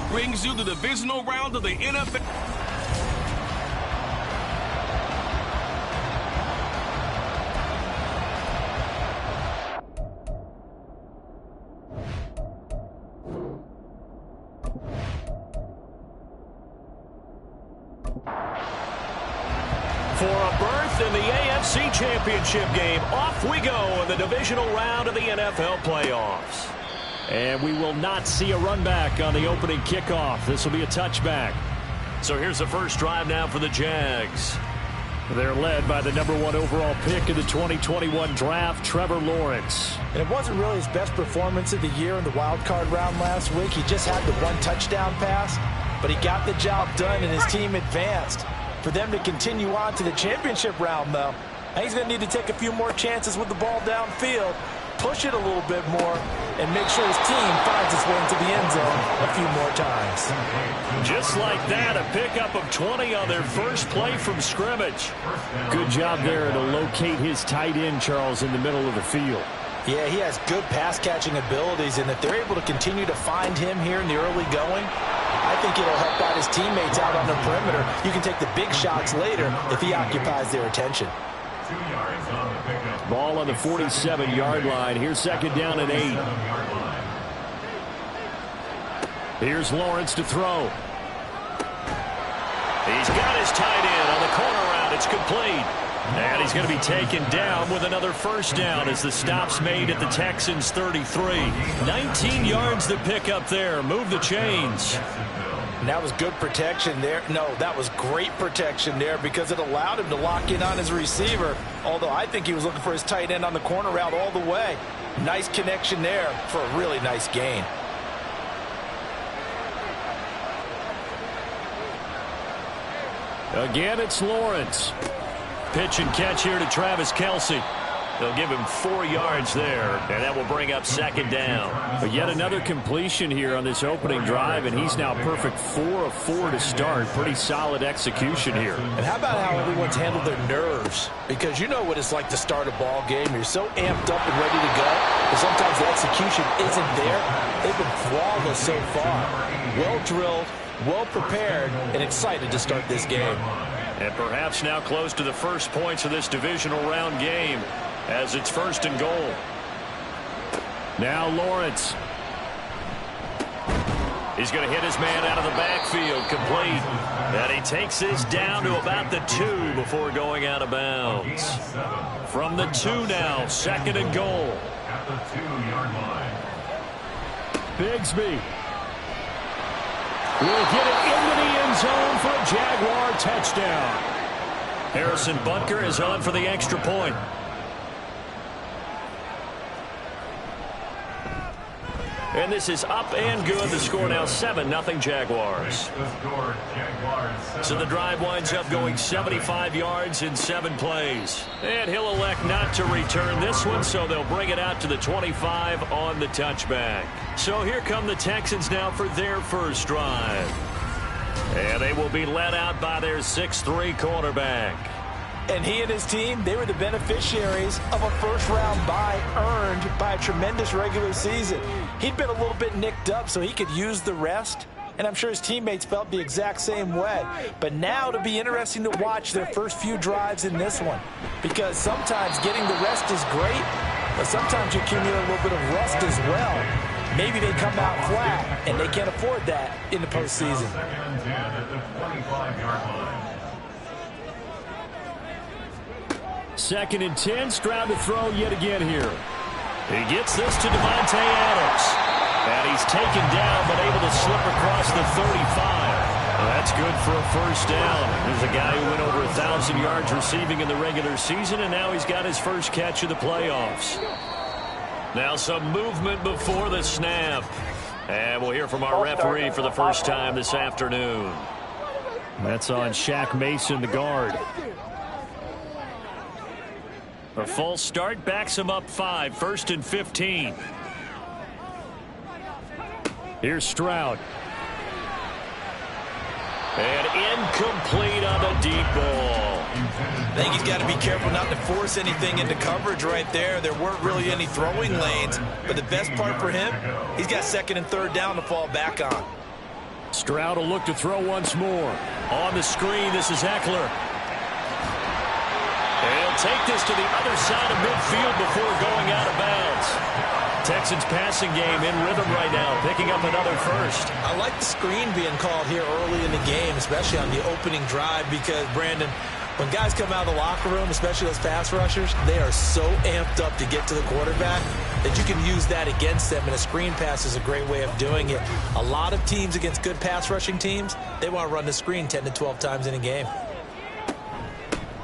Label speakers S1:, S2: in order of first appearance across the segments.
S1: brings you the divisional round of the NFL.
S2: For a berth in the AFC Championship game, off we go in the divisional round of the NFL playoffs. And we will not see a run back on the opening kickoff. This will be a touchback. So here's the first drive now for the Jags. They're led by the #1 overall pick in the 2021 draft, Trevor Lawrence.
S3: And it wasn't really his best performance of the year in the wild card round last week. He just had the one touchdown pass, but he got the job done and his team advanced. For them to continue on to the championship round, though, I think he's going to need to take a few more chances with the ball downfield, push it a little bit more, and make sure his team finds its way into the end zone a few more times.
S2: Just like that, a pickup of 20 on their first play from scrimmage. Good job there to locate his tight end, Charles, in the middle of the field.
S3: Yeah, he has good pass-catching abilities, and if they're able to continue to find him here in the early going, I think it'll help out his teammates out on the perimeter. You can take the big shots later if he occupies their attention.
S2: Ball on the 47-yard line. Here's second down and 8. Here's Lawrence to throw. He's got his tight end on the corner route. It's complete. And he's going to be taken down with another first down as the stop's made at the Texans' 33. 19 yards to pick up there. Move the chains.
S3: And that was good protection there. No, that was great protection there because it allowed him to lock in on his receiver. Although I think he was looking for his tight end on the corner route all the way. Nice connection there for a really nice gain.
S2: Again, it's Lawrence. Pitch and catch here to Travis Kelce. They'll give him 4 yards there, and that will bring up second down. But yet another completion here on this opening drive, and he's now perfect 4 of 4 to start. Pretty solid execution here.
S3: And how about how everyone's handled their nerves? Because you know what it's like to start a ball game. You're so amped up and ready to go, but sometimes the execution isn't there. They've been flawless so far. Well drilled, well prepared, and excited to start this game.
S2: And perhaps now close to the first points of this divisional round game as it's first and goal. Now Lawrence. He's going to hit his man out of the backfield, complete. And he takes this down to about the 2 before going out of bounds. From the 2 now, second and goal.
S4: At the 2-yard line.
S2: Bigsby will get it into the end zone for a Jaguar touchdown. Harrison Butker is on for the extra point. And this is up and good. The score now 7-0 Jaguars. So the drive winds up going 75 yards in 7 plays. And he'll elect not to return this one, so they'll bring it out to the 25 on the touchback. So here come the Texans now for their first drive. And they will be led out by their 6'3" quarterback.
S3: And he and his team, they were the beneficiaries of a first-round bye earned by a tremendous regular season. He'd been a little bit nicked up so he could use the rest, and I'm sure his teammates felt the exact same way. But now it'll be interesting to watch their first few drives in this one, because sometimes getting the rest is great, but sometimes you accumulate a little bit of rust as well. Maybe they come out flat, and they can't afford that in the postseason.
S4: Second and 10 at the 25-yard line.
S2: Second and 10, Stroud to throw yet again here. He gets this to Devontae Adams. And he's taken down, but able to slip across the 35. That's good for a first down. There's a guy who went over 1,000 yards receiving in the regular season, and now he's got his first catch of the playoffs. Now some movement before the snap. And we'll hear from our referee for the first time this afternoon. That's on Shaq Mason, the guard. A false start backs him up 5, first and 15. Here's Stroud. And incomplete on the deep ball.
S3: I think he's got to be careful not to force anything into coverage right there. There weren't really any throwing lanes, but the best part for him, he's got second and third down to fall back on.
S2: Stroud will look to throw once more. On the screen, this is Eckler. He'll take this to the other side of midfield before going out of bounds. Texans passing game in rhythm right now, picking up another first.
S3: I like the screen being called here early in the game, especially on the opening drive, because, Brandon, when guys come out of the locker room, especially those pass rushers, they are so amped up to get to the quarterback that you can use that against them, and a screen pass is a great way of doing it. A lot of teams against good pass rushing teams, they want to run the screen 10 to 12 times in a game.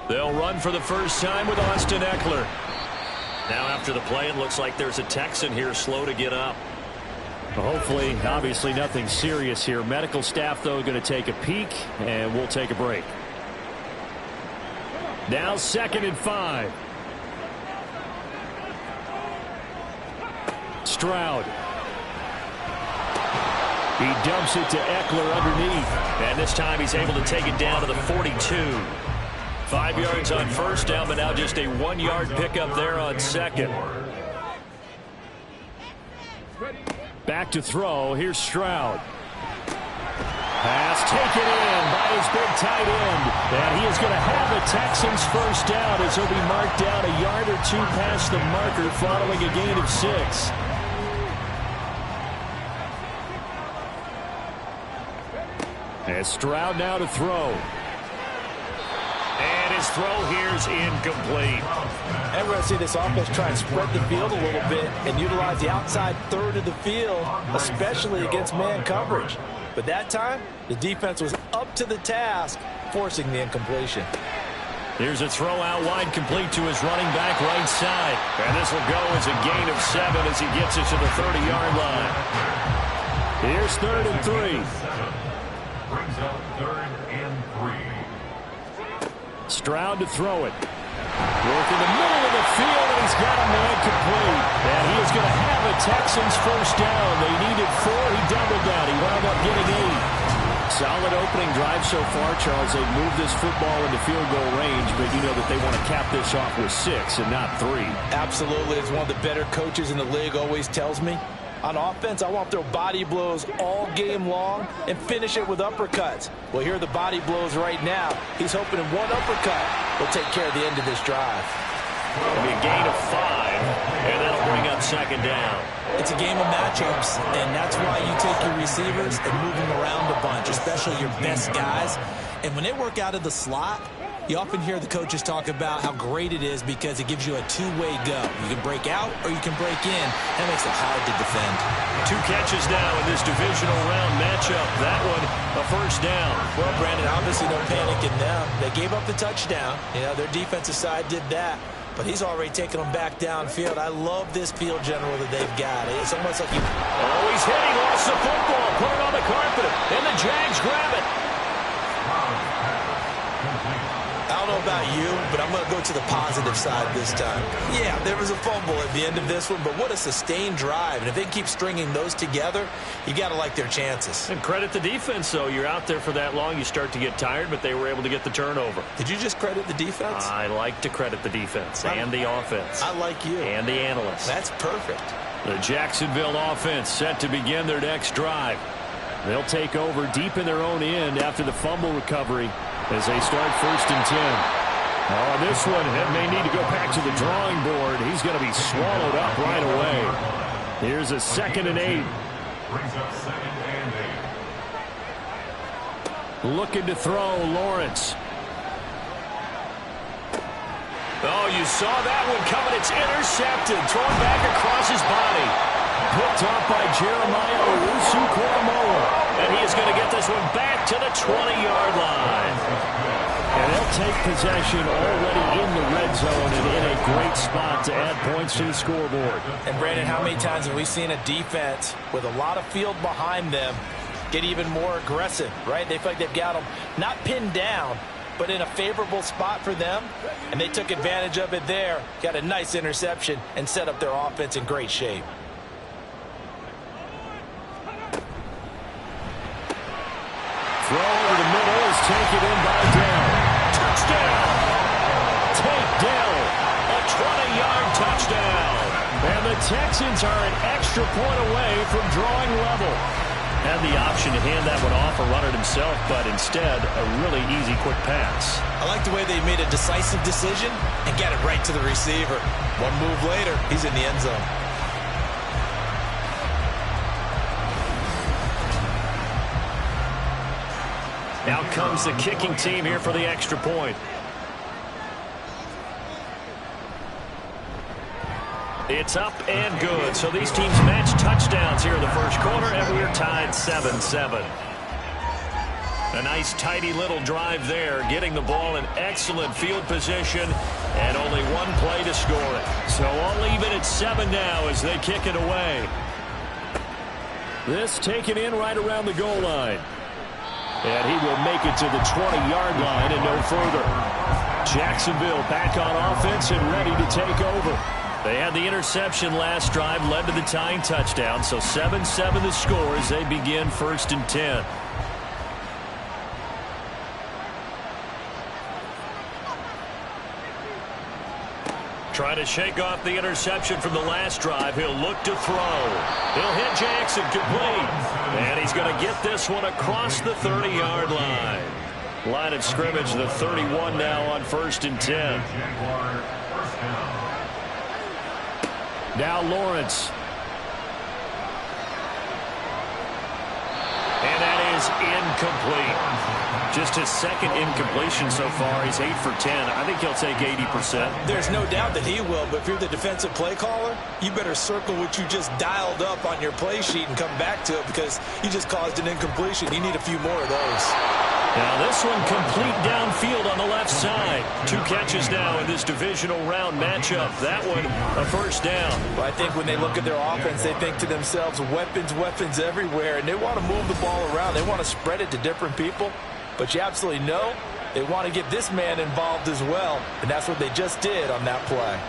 S2: They'll run for the first time with Austin Eckler. Now after the play, it looks like there's a Texan here slow to get up. Hopefully, obviously nothing serious here. Medical staff, though, going to take a peek, and we'll take a break. Now 2nd and 5. Stroud. He dumps it to Eckler underneath. And this time he's able to take it down to the 42. 5 yards on first down, but now just a 1-yard pickup there on second. Back to throw. Here's Stroud. Pass taken in by his big tight end. And he is going to have the Texans first down as he'll be marked down a yard or two past the marker following a gain of 6. As Stroud now to throw. And his throw here's incomplete.
S3: And we're going to see this offense try and spread the field a little bit and utilize the outside third of the field, especially against man coverage. But that time, the defense was up to the task, forcing the incompletion.
S2: Here's a throw out wide, complete to his running back right side. And this will go as a gain of 7 as he gets it to the 30-yard line. Here's 3rd and 3.
S4: Brings up 3rd and 3.
S2: Stroud to throw it. Work in the middle of the field, and he's got a man complete. And he is going to have a Texans first down. They needed 4. He doubled that. He wound up getting 8. Solid opening drive so far, Charles. They've moved this football into field goal range, but you know that they want to cap this off with 6 and not 3.
S3: Absolutely. As one of the better coaches in the league always tells me, on offense, I want to throw body blows all game long and finish it with uppercuts. Well, here are the body blows right now. He's hoping in one uppercut will take care of the end of this drive.
S2: It'll be a gain of 5, and that'll bring up 2nd down.
S3: It's a game of matchups, and that's why you take your receivers and move them around a bunch, especially your best guys. And when they work out of the slot, you often hear the coaches talk about how great it is because it gives you a two-way go. You can break out or you can break in. That makes it hard to defend.
S2: 2 catches now in this divisional round matchup. That one, a first down.
S3: Well, Brandon, obviously no panic in them. They gave up the touchdown. You know, their defensive side did that. But he's already taken them back downfield. I love this field general that they've got. It's almost like you...
S2: Oh, he's hit. He lost the football. Put it on the carpet. And the Jags grab it.
S3: I don't know about you, but I'm going to go to the positive side this time. Yeah, there was a fumble at the end of this one, but what a sustained drive. And if they keep stringing those together, you got to like their chances.
S2: And credit the defense, though. You're out there for that long, you start to get tired, but they were able to get the turnover.
S3: Did you just credit the defense?
S2: I like to credit the defense and the offense.
S3: I like you.
S2: And the analysts.
S3: That's perfect.
S2: The Jacksonville offense set to begin their next drive. They'll take over deep in their own end after the fumble recovery as they start 1st and 10. On this one, it may need to go back to the drawing board. He's going to be swallowed up right away. Here's a 2nd and 8.
S4: Brings up 2nd and 8.
S2: Looking to throw, Lawrence. Oh, you saw that one coming. It's intercepted. Thrown back across his body. Picked off by Jeremiah Owusu-Koramoah. And he is going to get this one back to the 20-yard line. And they'll take possession already in the red zone and in a great spot to add points to the scoreboard.
S3: And, Brandon, how many times have we seen a defense with a lot of field behind them get even more aggressive, right? They feel like they've got them not pinned down, but in a favorable spot for them, and they took advantage of it there, got a nice interception, and set up their offense in great shape.
S2: Throw over the middle is taken in by Dell. Touchdown! Take Dell. A 20-yard touchdown. And the Texans are an extra point away from drawing level. Had the option to hand that one off or run it himself, but instead, a really easy, quick pass.
S3: I like the way they made a decisive decision and got it right to the receiver. One move later, he's in the end zone.
S2: Now comes the kicking team here for the extra point. It's up and good. So these teams match touchdowns here in the first quarter, and we're tied 7-7. A nice, tidy little drive there, getting the ball in excellent field position, and only one play to score it. So all even at 7 now as they kick it away. This taken in right around the goal line. And he will make it to the 20-yard line and no further. Jacksonville back on offense and ready to take over. They had the interception last drive, led to the tying touchdown, so 7-7 the score as they begin 1st and 10. Trying to shake off the interception from the last drive. He'll look to throw. He'll hit Jackson complete. And he's going to get this one across the 30-yard line. Line of scrimmage, the 31 now on 1st and 10. Now Lawrence. And that is incomplete. Just his second incompletion so far. He's 8 for 10. I think he'll take 80%.
S3: There's no doubt that he will, but if you're the defensive play caller, you better circle what you just dialed up on your play sheet and come back to it because you just caused an incompletion. You need a few more of those.
S2: Now this one complete downfield on the left side. 2 catches now in this divisional round matchup. That one a first down.
S3: Well, I think when they look at their offense, they think to themselves, weapons everywhere, and they want to move the ball around. They want to spread it to different people. But you absolutely know they want to get this man involved as well, and that's what they just did on that play.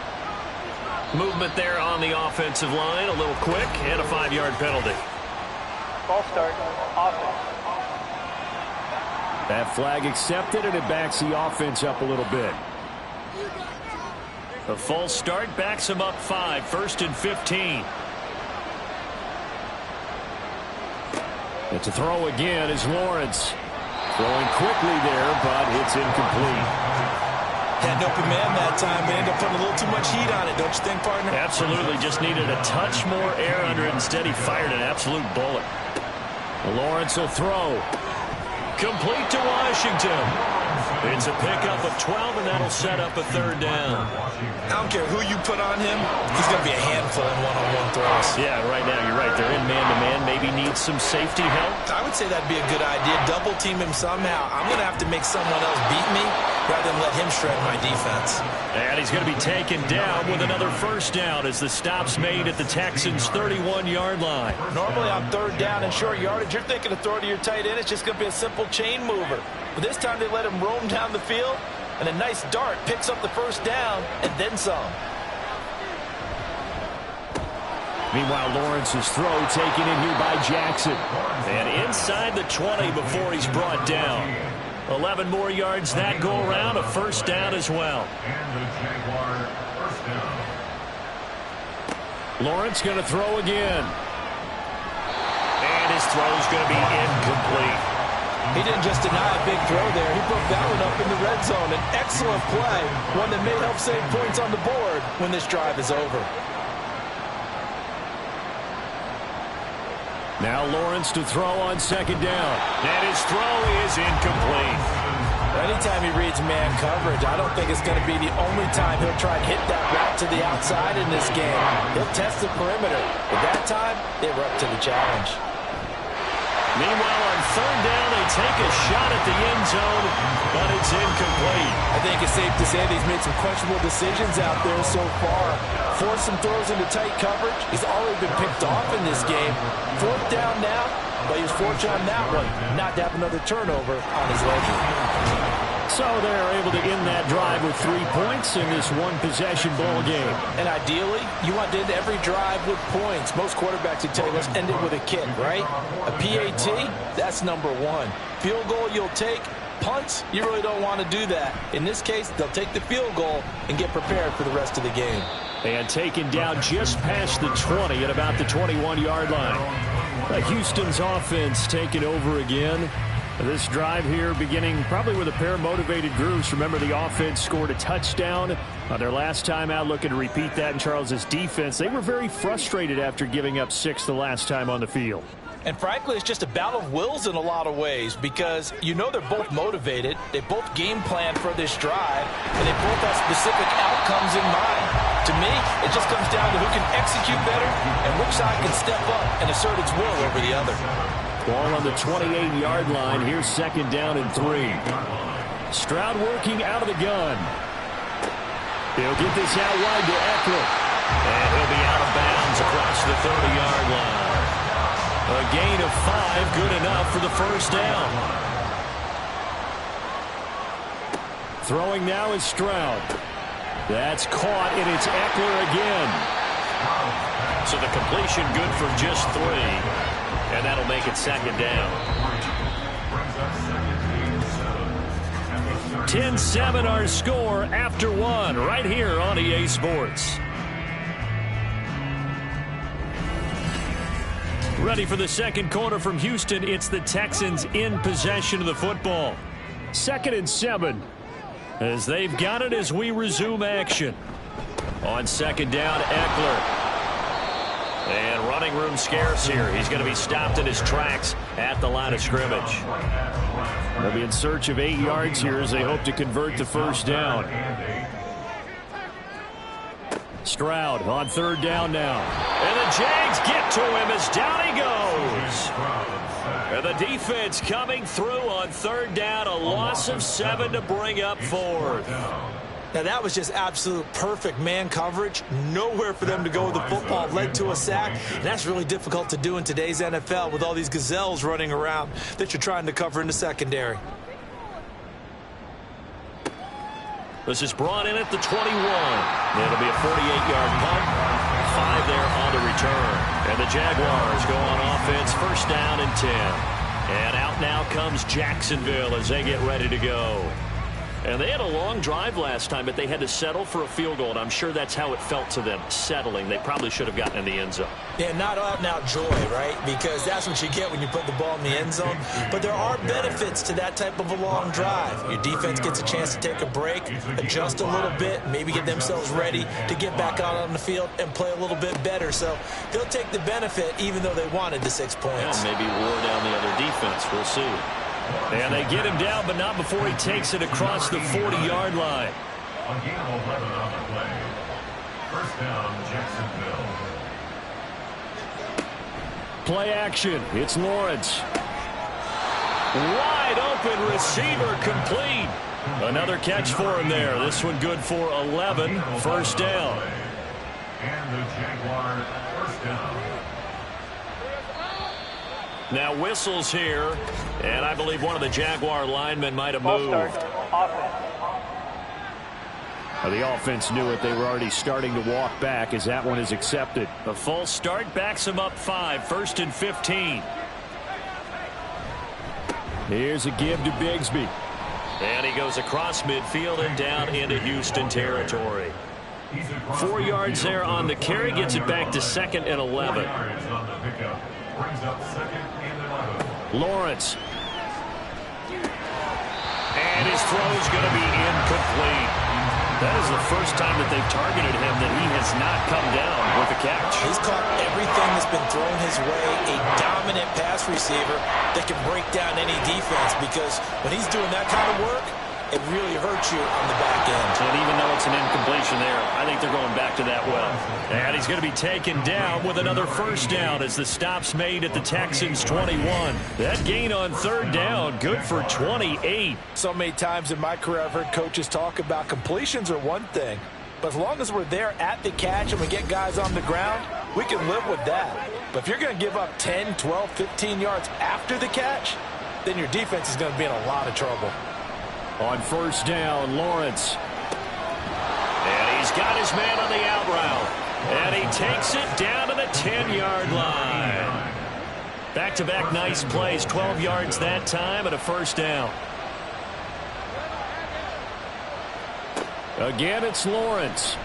S2: Movement there on the offensive line, a little quick, and a 5-yard penalty.
S5: False start, offense.
S2: That flag accepted, and it backs the offense up a little bit. A false start backs him up 5, 1st and 15. And to throw again is Lawrence. Throwing quickly there, but it's incomplete.
S3: Had an open man that time. They ended up putting a little too much heat on it, don't you think, partner?
S2: Absolutely. Just needed a touch more air under it. Instead, he fired an absolute bullet. Lawrence will throw. Complete to Washington. It's a pickup of 12, and that'll set up a 3rd down.
S3: I don't care who you put on him. He's going to be a handful in one-on-one throws.
S2: Yeah, right now, you're right. They're in man-to-man. Maybe needs some safety help.
S3: I would say that'd be a good idea. Double team him somehow. I'm going to have to make someone else beat me rather than let him shred my defense.
S2: And he's going to be taken down with another 1st down as the stop's made at the Texans' 31-yard line.
S3: Normally on 3rd down and short yardage, you're thinking of throw to your tight end. It's just going to be a simple chain mover. But this time they let him roam down the field, and a nice dart picks up the 1st down and then some.
S2: Meanwhile, Lawrence's throw taken in here by Jackson. And inside the 20 before he's brought down. 11 more yards that go around, a 1st down as well. Lawrence going to throw again. And his throw's going to be incomplete.
S3: He didn't just deny a big throw there. He broke that one up in the red zone. An excellent play, one that may help save points on the board when this drive is over.
S2: Now Lawrence to throw on 2nd down. And his throw is incomplete.
S3: Anytime he reads man coverage, I don't think it's going to be the only time he'll try and hit that route to the outside in this game. He'll test the perimeter. But that time, they were up to the challenge.
S2: Meanwhile, on 3rd down, they take a shot at the end zone, but it's incomplete.
S3: I think it's safe to say that he's made some questionable decisions out there so far. Forced some throws into tight coverage. He's already been picked off in this game. 4th down now, but he was fortunate on that one not to have another turnover on his ledger.
S2: So they're able to end that drive with 3 points in this one-possession ball game.
S3: And ideally, you want to end every drive with points. Most quarterbacks would tell you, let's end it with a kick, right? A PAT, that's number 1. Field goal you'll take. Punts, you really don't want to do that. In this case, they'll take the field goal and get prepared for the rest of the game.
S2: And taken down just past the 20 at about the 21-yard line. Houston's offense taking over again. This drive here beginning probably with a pair of motivated groups. Remember, the offense scored a touchdown on their last time out, looking to repeat that in Charles's defense. They were very frustrated after giving up 6 the last time on the field.
S3: And frankly, it's just a battle of wills in a lot of ways because you know they're both motivated. They both game plan for this drive, and they both have specific outcomes in mind. To me, it just comes down to who can execute better and which side can step up and assert its will over the other.
S2: Ball on the 28-yard line. Here's 2nd down and 3. Stroud working out of the gun. He'll get this out wide to Eckler. And he'll be out of bounds across the 30-yard line. A gain of 5, good enough for the first down. Throwing now is Stroud. That's caught, and it's Eckler again. So the completion good for just 3. And that'll make it 2nd down. 10-7 our score after 1 right here on EA Sports. Ready for the second quarter from Houston. It's the Texans in possession of the football. 2nd and 7 as they've got it as we resume action. On 2nd down, Eckler. And running room scarce here. He's going to be stopped in his tracks at the line of scrimmage. They'll be in search of 8 yards here as they hope to convert the first down. Stroud on 3rd down now. And the Jags get to him as down he goes. And the defense coming through on 3rd down. A loss of 7 to bring up 4th.
S3: Now, that was just absolute perfect man coverage. Nowhere for them to go with the football. Led to a sack. And that's really difficult to do in today's NFL with all these gazelles running around that you're trying to cover in the secondary.
S2: This is brought in at the 21. It'll be a 48-yard punt. 5 there on the return. And the Jaguars go on offense, 1st down and 10. And out now comes Jacksonville as they get ready to go. And they had a long drive last time, but they had to settle for a field goal, and I'm sure that's how it felt to them, settling. They probably should have gotten in the end zone.
S3: Yeah, not out-and-out joy, right? Because that's what you get when you put the ball in the end zone. But there are benefits to that type of a long drive. Your defense gets a chance to take a break, adjust a little bit, maybe get themselves ready to get back out on the field and play a little bit better. So they'll take the benefit even though they wanted the 6 points.
S2: Yeah, maybe wore down the other defense. We'll see. And they get him down, but not before he takes it across the 40-yard line.
S4: A gain of 11 on the play. 1st down, Jacksonville.
S2: Play action. It's Lawrence. Wide open receiver complete. Another catch for him there. This one good for 11. 1st down.
S4: And the Jaguars, 1st down.
S2: Now whistles here, and I believe one of the Jaguar linemen might have moved. The offense knew it. They were already starting to walk back as that one is accepted. A false start backs him up 5. 1st and 15. Here's a give to Bigsby. And he goes across midfield and down into Houston territory. 4 yards there on the carry, gets it back to 2nd and 11. Lawrence. And his throw is going to be incomplete. That is the first time that they've targeted him that he has not come down with a catch.
S3: He's caught everything that's been thrown his way. A dominant pass receiver that can break down any defense because when he's doing that kind of work, it really hurts you on the back end.
S2: And even though it's an incompletion there, I think they're going back to that well. And he's going to be taken down with another 1st down as the stop's made at the Texans' 21. That gain on 3rd down, good for 28.
S3: So many times in my career I've heard coaches talk about completions are one thing, but as long as we're there at the catch and we get guys on the ground, we can live with that. But if you're going to give up 10, 12, 15 yards after the catch, then your defense is going to be in a lot of trouble.
S2: On 1st down, Lawrence. And he's got his man on the out route. And he takes it down to the 10-yard line. Back-to-back nice plays, 12 yards that time and a 1st down. Again, it's Lawrence.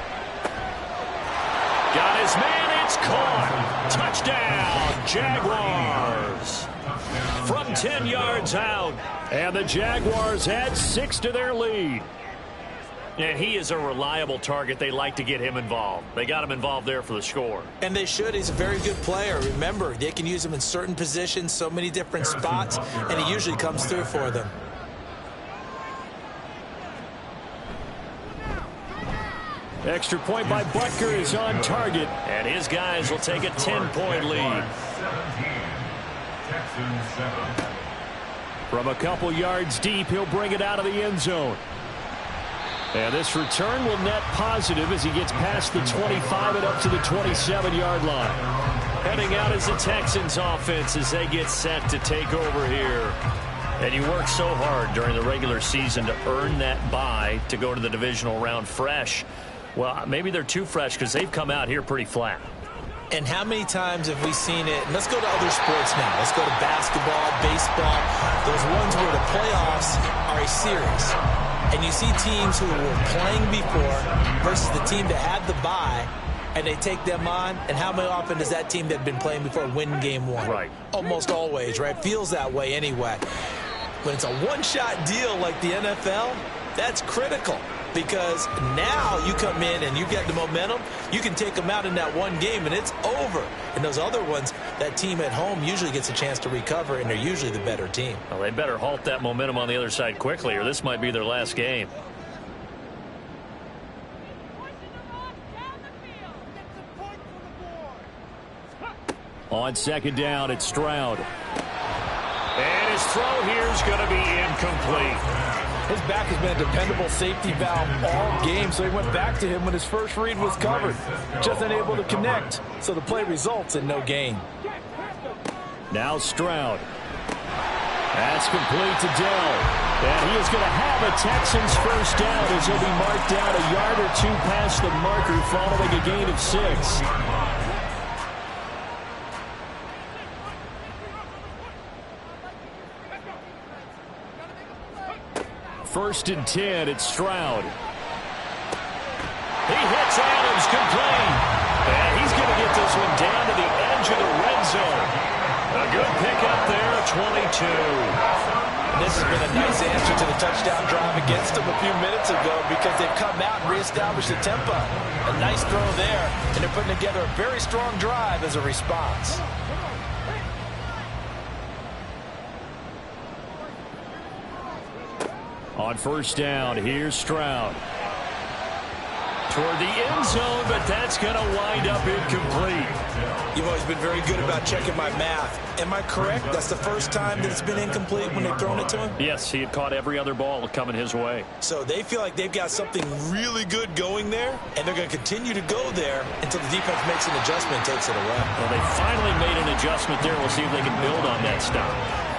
S2: Got his man. It's caught. Touchdown, Jaguars. From 10 yards out. And the Jaguars add 6 to their lead. And he is a reliable target. They like to get him involved. They got him involved there for the score.
S3: And they should. He's a very good player. Remember, they can use him in certain positions, so many different spots, and he usually comes through for them.
S2: Extra point by Butker is on target. And his guys will take a 10-point lead. From a couple yards deep, he'll bring it out of the end zone. And this return will net positive as he gets past the 25 and up to the 27-yard line. Heading out is the Texans offense as they get set to take over here. And you work so hard during the regular season to earn that bye to go to the divisional round fresh. Well, maybe they're too fresh because they've come out here pretty flat.
S3: And how many times have we seen it? And let's go to other sports now. Let's go to basketball, baseball, those ones where the playoffs are a series. And you see teams who were playing before versus the team that had the bye, and they take them on. And how often does that team that had been playing before win game one?
S2: Right.
S3: Almost always, right? Feels that way anyway. When it's a one-shot deal like the NFL, that's critical. Because now you come in and you get the momentum, you can take them out in that one game and it's over. And those other ones, that team at home usually gets a chance to recover, and they're usually the better team.
S2: Well, they better halt that momentum on the other side quickly, or this might be their last game. On second down, it's Stroud. And his throw here is going to be incomplete.
S3: His back has been a dependable safety valve all game, so he went back to him when his first read was covered. Just unable to connect, so the play results in no gain.
S2: Now Stroud. That's complete to Dell. And he is going to have a Texans first down as he'll be marked down a yard or two past the marker following a gain of 6. First and 10, it's Stroud. He hits Adams complete. And he's going to get this one down to the edge of the red zone. A good pickup there, 22.
S3: This has been a nice answer to the touchdown drive against them a few minutes ago because they've come out and reestablished the tempo. A nice throw there, and they're putting together a very strong drive as a response.
S2: On first down, here's Stroud. Toward the end zone, but that's going to wind up incomplete.
S3: You've always been very good about checking my math. Am I correct? That's the first time that it's been incomplete when they've thrown it to him?
S2: Yes, he had caught every other ball coming his way.
S3: So they feel like they've got something really good going there, and they're going to continue to go there until the defense makes an adjustment and takes it away.
S2: Well, they finally made an adjustment there. We'll see if they can build on that stop.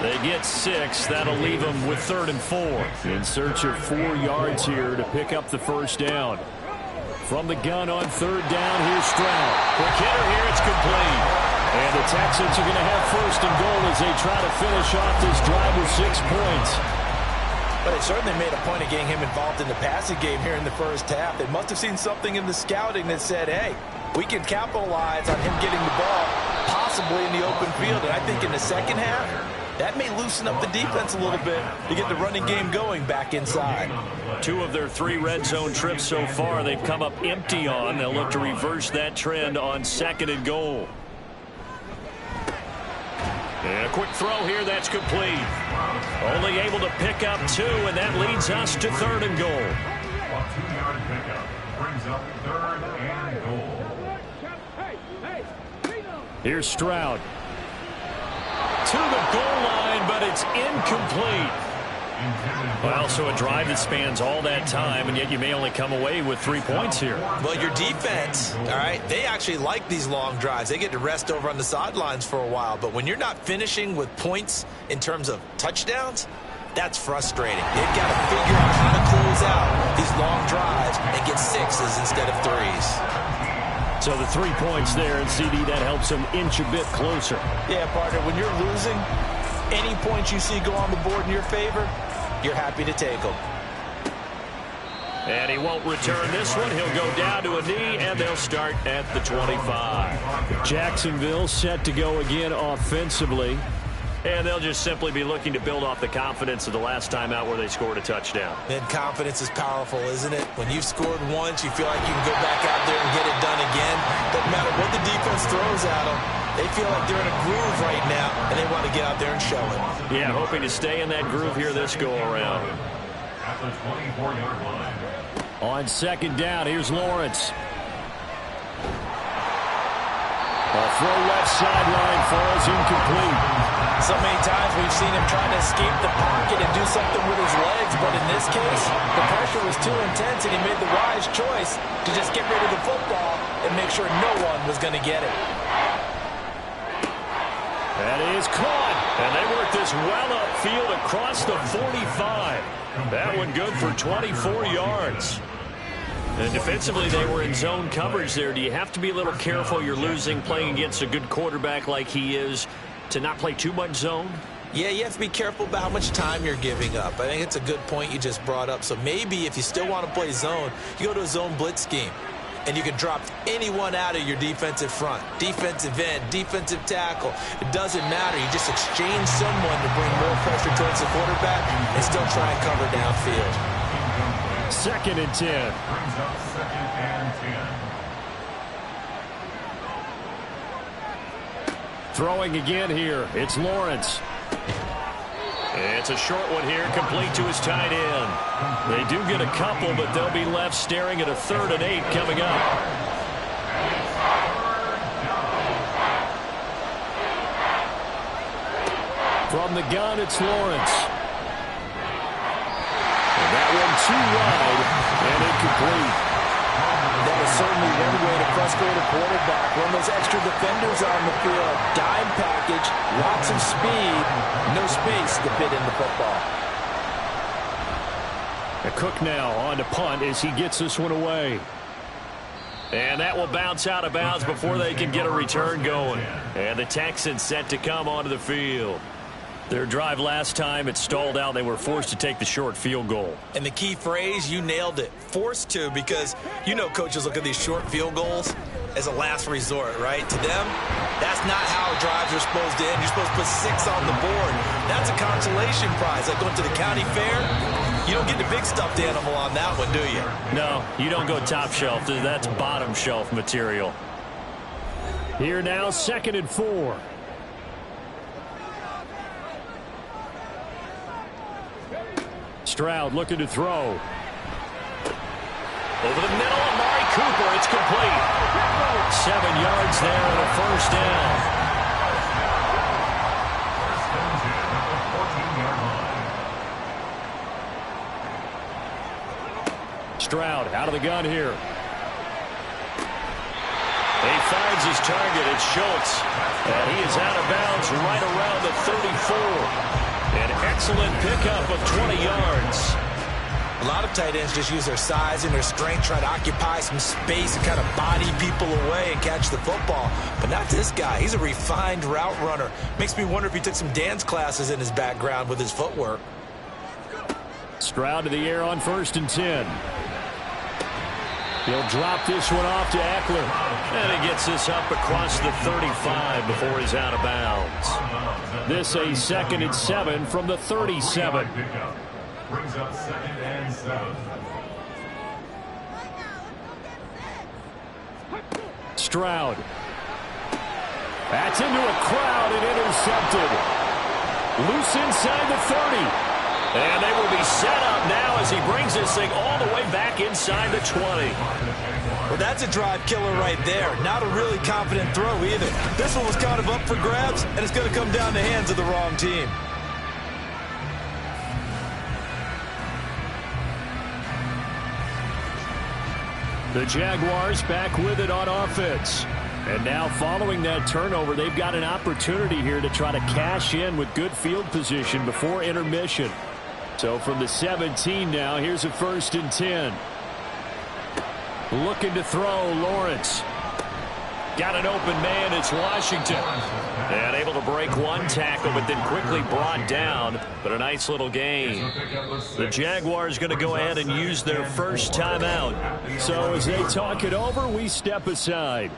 S2: They get 6. That'll leave them with 3rd and 4. In search of 4 yards here to pick up the first down. From the gun on 3rd down, here's Stroud. Quick hitter here, it's complete. And the Texans are going to have 1st and goal as they try to finish off this drive with 6 points.
S3: But they certainly made a point of getting him involved in the passing game here in the first half. They must have seen something in the scouting that said, hey, we can capitalize on him getting the ball possibly in the open field. And I think in the second half, that may loosen up the defense a little bit to get the running game going back inside.
S2: 2 of their 3 red zone trips so far they've come up empty on. They'll look to reverse that trend on 2nd and goal. And a quick throw here, that's complete. Only able to pick up 2, and that leads us to 3rd and goal.
S4: A 2-yard pickup brings up 3rd and goal.
S2: Here's Stroud. To the goal line, but it's incomplete. Well, so a drive that spans all that time, and yet you may only come away with 3 points here.
S3: Well, your defense, all right, they actually like these long drives. They get to rest over on the sidelines for a while. But when you're not finishing with points in terms of touchdowns, that's frustrating. They've got to figure out how to close out these long drives and get 6s instead of 3s.
S2: So the 3 points there, and CD, that helps them inch a bit closer.
S3: Yeah, partner, when you're losing, any points you see go on the board in your favor, you're happy to take them.
S2: And he won't return this one. He'll go down to a knee, and they'll start at the 25. Jacksonville set to go again offensively. And they'll just simply be looking to build off the confidence of the last time out where they scored a touchdown.
S3: And confidence is powerful, isn't it? When you've scored once, you feel like you can go back out there and get it done again. Doesn't matter what the defense throws at them. They feel like they're in a groove right now, and they want to get out there and show it.
S2: Yeah, hoping to stay in that groove here this go-around.
S4: At the 24-yard line.
S2: On second down, here's Lawrence. A throw left sideline falls incomplete.
S3: So many times we've seen him trying to escape the pocket and do something with his legs, but in this case, the pressure was too intense, and he made the wise choice to just get rid of the football and make sure no one was going to get it.
S2: That is caught, and they work this well upfield across the 45. That one good for 24 yards. And defensively, they were in zone coverage there. Do you have to be a little careful? You're losing playing against a good quarterback like he is to not play too much zone?
S3: Yeah, you have to be careful about how much time you're giving up. I think it's a good point you just brought up. So maybe if you still want to play zone, you go to a zone blitz scheme. And you can drop anyone out of your defensive front. Defensive end, defensive tackle. It doesn't matter. You just exchange someone to bring more pressure towards the quarterback and still try and cover downfield.
S2: Second and 10.
S4: Brings up second and 10.
S2: Throwing again here. It's Lawrence. It's a short one here, complete to his tight end. They do get a couple, but they'll be left staring at a 3rd and 8 coming up. From the gun, it's Lawrence. And that one too wide and incomplete.
S3: That was certainly one way to frustrate a quarterback. When those extra defenders on the field, dime package, lots of speed, no space to fit in the football.
S2: Cook now on to punt as he gets this one away. And that will bounce out of bounds before they can get a return going. And the Texans set to come onto the field. Their drive last time, it stalled out. They were forced to take the short field goal.
S3: And the key phrase, you nailed it, forced to, because you know coaches look at these short field goals as a last resort, right? To them, that's not how drives are supposed to end. You're supposed to put 6 on the board. That's a consolation prize. Like going to the county fair, you don't get the big stuffed animal on that one, do you?
S2: No, you don't go top shelf. That's bottom shelf material. Here now, 2nd and 4. Stroud looking to throw. Over the middle, Amari Cooper. It's complete. 7 yards there and a first down. Stroud out of the gun here. He finds his target. It's Schultz. And he is out of bounds right around the 34. An excellent pickup of 20 yards.
S3: A lot of tight ends just use their size and their strength, try to occupy some space and kind of body people away and catch the football. But not this guy. He's a refined route runner. Makes me wonder if he took some dance classes in his background with his footwork.
S2: Stroud to the air on 1st and 10. He'll drop this one off to Eckler. And he gets this up across the 35 before he's out of bounds. This a 2nd and 7 from the 37.
S4: Brings up 2nd and 7.
S2: Stroud. That's into a crowd and intercepted. Loose inside the 30. And they will be set up now as he brings this thing all the way back inside the 20.
S3: Well, that's a drive killer right there. Not a really confident throw either. This one was kind of up for grabs, and it's going to come down the hands of the wrong team.
S2: The Jaguars back with it on offense. And now following that turnover, they've got an opportunity here to try to cash in with good field position before intermission. So from the 17 now, here's a 1st and 10. Looking to throw, Lawrence. Got an open man. It's Washington. And able to break one tackle, but then quickly brought down. But a nice little gain. The Jaguars going to go ahead and use their first timeout.
S6: So as they talk it over, we step aside.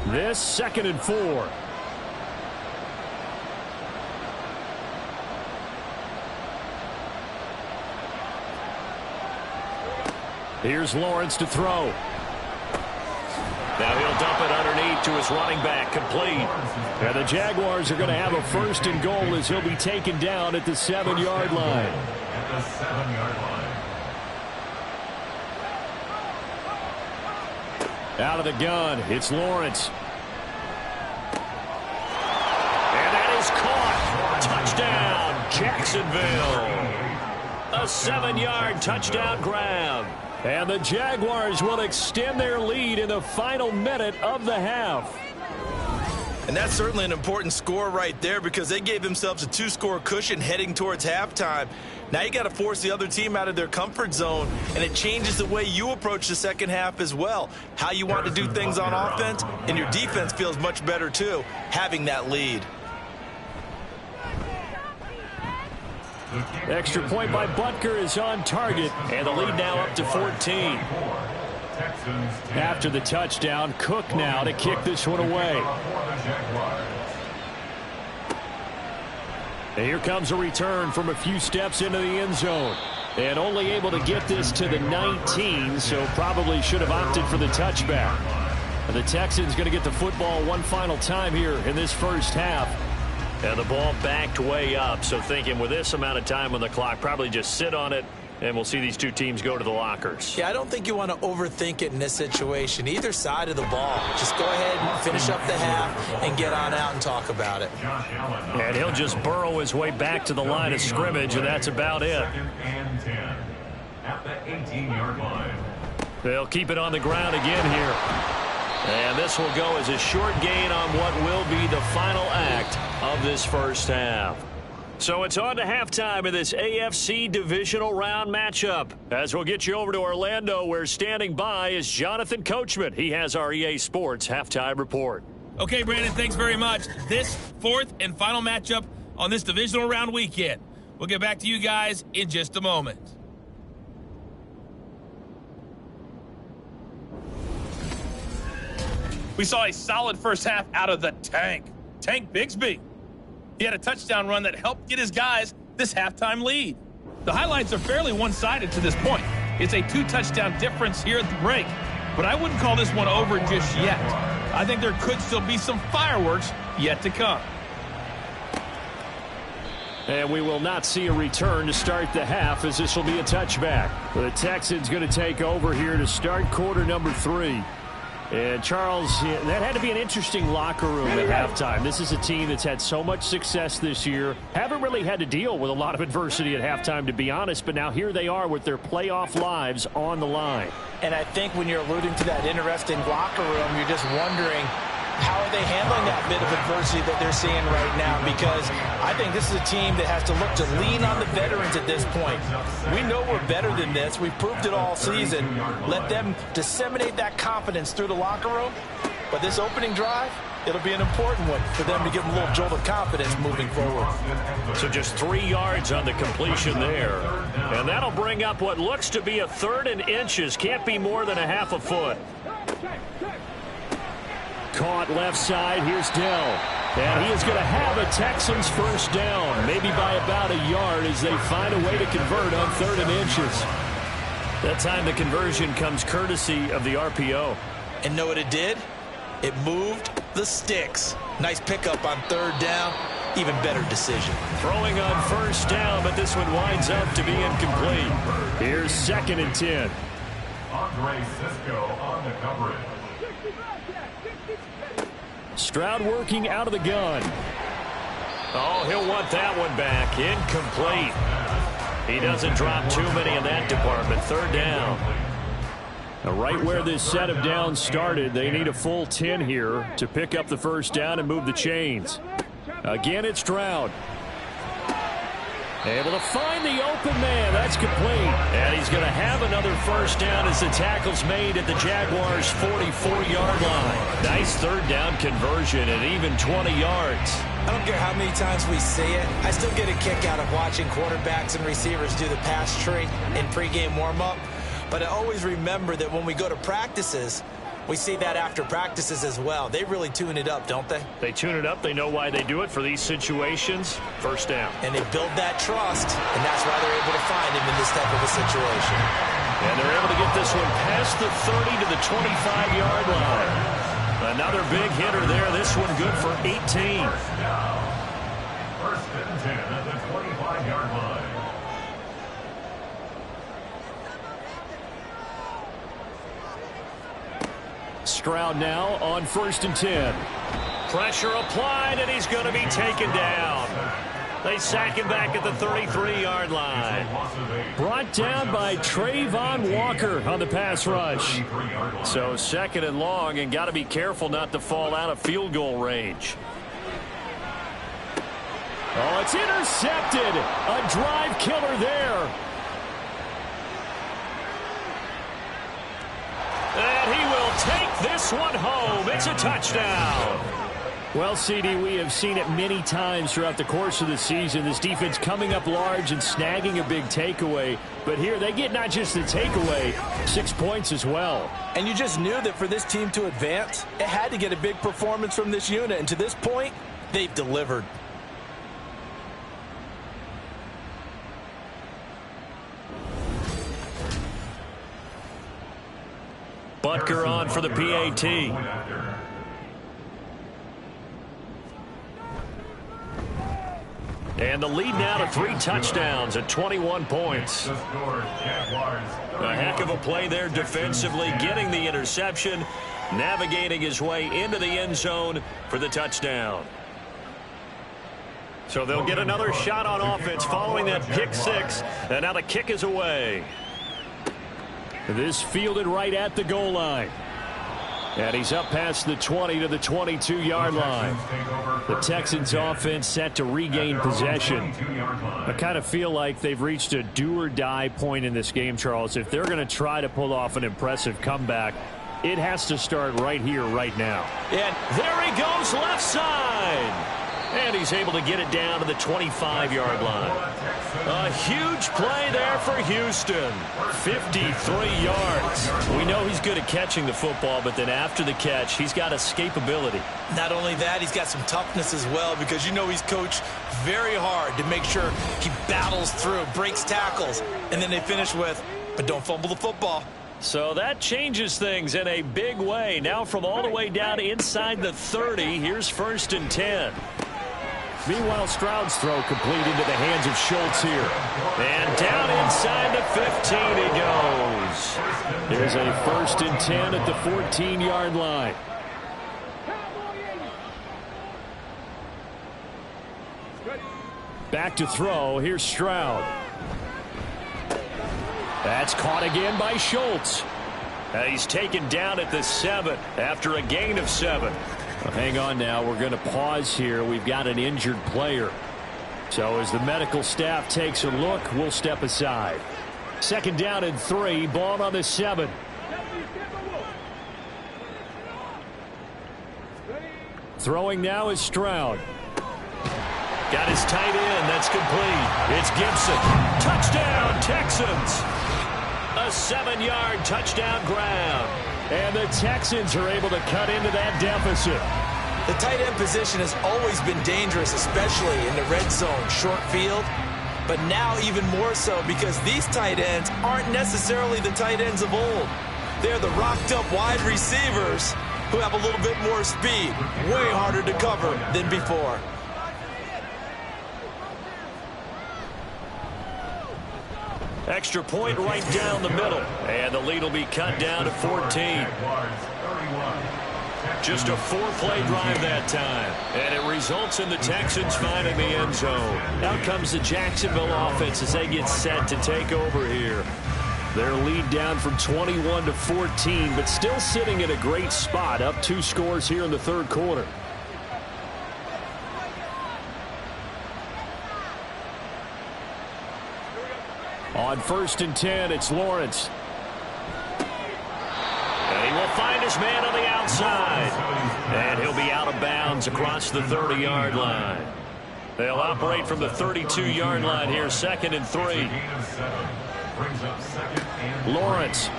S6: This 2nd and 4. Here's Lawrence to throw.
S2: Now he'll dump it underneath to his running back, complete.
S6: And the Jaguars are going to have a 1st and goal as he'll be taken down at the 7-yard line.
S4: At the 7-yard line.
S6: Out of the gun, it's Lawrence.
S2: And that is caught. Touchdown, Jacksonville. A 7-yard touchdown grab.
S6: And the Jaguars will extend their lead in the final minute of the half.
S3: And that's certainly an important score right there because they gave themselves a 2-score cushion heading towards halftime. Now you got to force the other team out of their comfort zone, and it changes the way you approach the second half as well. How you want to do things on offense, and your defense feels much better too, having that lead.
S6: Extra point by Butker is on target,
S2: and the lead now up to 14.
S6: After the touchdown, Cook now to kick this one away. And here comes a return from a few steps into the end zone. And only able to get this to the 19, so probably should have opted for the touchback. And the Texans going to get the football one final time here in this first half.
S2: And the ball backed way up, so thinking with this amount of time on the clock, probably just sit on it, and we'll see these two teams go to the lockers.
S3: Yeah, I don't think you want to overthink it in this situation. Either side of the ball. Just go ahead and finish up the half and get on out and talk about it.
S2: And he'll just burrow his way back to the line of scrimmage, and that's about it.
S4: 2nd and 10 at the 18-yard line.
S2: They'll keep it on the ground again here. And this will go as a short gain on what will be the final act of this first half. So it's on to halftime in this AFC divisional round matchup. As we'll get you over to Orlando, where standing by is Jonathan Coachman. He has our EA Sports halftime report.
S1: Okay, Brandon, thanks very much. This 4th and final matchup on this divisional round weekend. We'll get back to you guys in just a moment. We saw a solid first half out of the Tank Bigsby. He had a touchdown run that helped get his guys this halftime lead. The highlights are fairly one-sided to this point. It's a 2-touchdown difference here at the break, but I wouldn't call this one over just yet. I think there could still be some fireworks yet to come.
S6: And we will not see a return to start the half, as this will be a touchback. The Texans going to take over here to start quarter number 3. And, Charles, that had to be an interesting locker room at halftime. This is a team that's had so much success this year. Haven't really had to deal with a lot of adversity at halftime, to be honest. But now here they are with their playoff lives on the line.
S3: And I think when you're alluding to that interesting locker room, you're just wondering, how are they handling that bit of adversity that they're seeing right now? Because I think this is a team that has to look to lean on the veterans at this point. We know we're better than this. We've proved it all season. Let them disseminate that confidence through the locker room. But this opening drive, it'll be an important one for them to give them a little jolt of confidence moving forward.
S2: So just 3 yards on the completion there. And that'll bring up what looks to be a 3rd and inches. Can't be more than a half a foot.
S6: Caught left side. Here's Dell. And he is going to have a Texans first down, maybe by about a yard, as they find a way to convert on 3rd and inches.
S2: That time the conversion comes courtesy of the RPO.
S3: And know what it did? It moved the sticks. Nice pickup on 3rd down. Even better decision.
S2: Throwing on first down, but this one winds up to be incomplete.
S6: Here's 2nd and 10.
S4: Andre Cisco on the coverage.
S6: Stroud working out of the gun.
S2: Oh, he'll want that one back. Incomplete. He doesn't drop too many in that department. 3rd down.
S6: Now, right where this set of downs started, they need a full 10 here to pick up the first down and move the chains. Again, it's Stroud. Able to find the open man. That's complete. And he's going to have another first down as the tackle's made at the Jaguars' 44-yard line. Nice third down conversion at even 20 yards.
S3: I don't care how many times we see it. I still get a kick out of watching quarterbacks and receivers do the pass tree in pregame warm-up. But I always remember that when we go to practices, we see that after practices as well. They really tune it up, don't they?
S6: They tune it up. They know why they do it for these situations. First down.
S3: And they build that trust, and that's why they're able to find him in this type of a situation.
S6: And they're able to get this one past the 30 to the 25-yard line. Another big hitter there. This one good for 18.
S4: First and 10 at the 25-yard line.
S6: Stroud now on first and 10. Pressure applied, and he's going to be taken down. They sack him back at the 33-yard line. Brought down by Trayvon Walker on the pass rush. So second and long, and got to be careful not to fall out of field goal range. Oh, it's intercepted. A drive killer there. And he will take this one home. It's a touchdown. Well, CD, we have seen it many times throughout the course of the season. This defense coming up large and snagging a big takeaway. But here they get not just the takeaway, 6 points as well.
S3: And you just knew that for this team to advance, it had to get a big performance from this unit. And to this point, they've delivered.
S6: Butker on for the PAT. And the lead now to 3 touchdowns at 21 points. A heck of a play there defensively, getting the interception, navigating his way into the end zone for the touchdown. So they'll get another shot on offense following that pick 6, and now the kick is away. This fielded right at the goal line. And he's up past the 20 to the 22-yard line. The Texans offense set to regain possession. I kind of feel like they've reached a do-or-die point in this game, Charles. If they're going to try to pull off an impressive comeback, it has to start right here, right now.
S3: And
S6: there he goes, left side. And he's able to get it down to the 25-yard line. A huge play there for Houston. 53 yards. We know he's good at catching the football, but then after the catch, he's got escapability.
S3: Not only that, he's got some toughness as well, because you know he's coached very hard to make sure he battles through, breaks tackles, and then they finish with, but don't fumble the football.
S6: So that changes things in a big way. Now from all the way down inside the 30, here's first and 10. Meanwhile, Stroud's throw complete into the hands of Schultz here. And down inside the 15 he goes. Here's a first and 10 at the 14-yard line. Back to throw. Here's Stroud. That's caught again by Schultz. He's taken down at the 7 after a gain of 7. Hang on now. We're going to pause here. We've got an injured player. So as the medical staff takes a look, we'll step aside. Second down and 3. Ball on the 7. Throwing now is Stroud. Got his tight end. That's complete. It's Gibson. Touchdown, Texans. A 7-yard touchdown grab. And the Texans are able to cut into that deficit.
S3: The tight end position has always been dangerous, especially in the red zone, short field. But now even more so, because these tight ends aren't necessarily the tight ends of old. They're the rocked-up wide receivers who have a little bit more speed, way harder to cover than before.
S6: Extra point right down the middle. And the lead will be cut down to 14. Just a 4-play drive that time. And it results in the Texans finding the end zone. Out comes the Jacksonville offense as they get set to take over here. Their lead down from 21 to 14, but still sitting in a great spot. Up 2 scores here in the third quarter. On 1st and 10, it's Lawrence. And he will find his man on the outside. And he'll be out of bounds across the 30-yard line. They'll operate from the 32-yard line here, 2nd and 3. Lawrence.